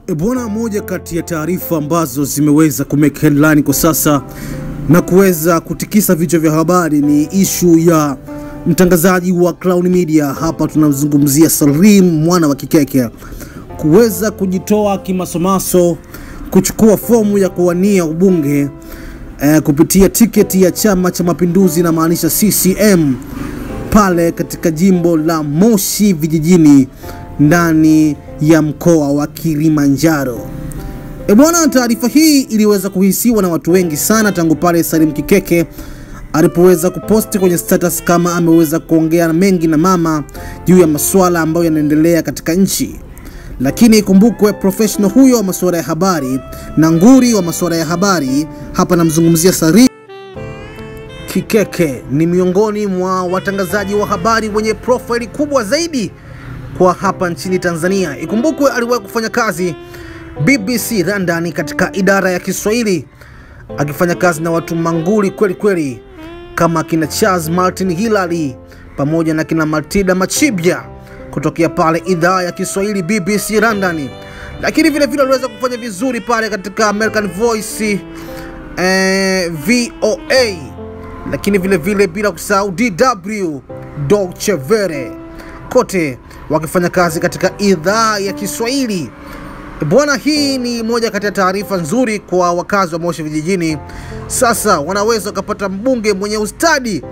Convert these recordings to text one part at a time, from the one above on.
Bwana, moja kati ya taarifa ambazo zimeweza kumake headline kwa sasa na kuweza kutikisa vichwa vya habari ni ishu ya mtangazaji wa Clouds Media, hapa tunazungumzia Salim mwana wa Kikeke, kuweza kujitoa kimasomaso kuchukua fomu ya kuwania ubunge kupitia tiketi ya Chama cha Mapinduzi na maanisha CCM pale katika jimbo la Moshi vijijini ndani ya mkoa wa Kilimanjaro. Bwana, taarifa hii iliweza kuhisiwa na watu wengi sana tangu pale Salim Kikeke alipoweza kuposti kwenye status kama ameweza kuongea mengi na mama juu ya masuala ambayo yanaendelea katika nchi. Lakini ikumbukwe professional huyo wa masuala ya habari na nguri wa masuala ya habari, hapa namzungumzia Salim Kikeke, ni miongoni mwa watangazaji wa habari wenye profile kubwa zaidi kwa hapa nchini Tanzania. Ikumbukwe aliwahi kufanya kazi BBC London katika idara ya Kiswahili, akifanya kazi na watu manguli kweli kweli kama kina Charles Martin Hilary pamoja na kina Matilda Machibia kutokea pale idara ya Kiswahili BBC London. Lakini vile vile aliweza kufanya vizuri pale katika American Voice VOA, lakini vile vile bila kusahau DW Deutsche Welle, kote wakifanya kazi katika idhaa ya Kiswahili. Bwana, hii ni moja kati ya taarifa nzuri kwa wakazi wa Moshi vijijini. Sasa wanaweza kupata mbunge mwenye ustadi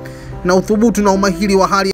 na uthubutu na umahiri wa hali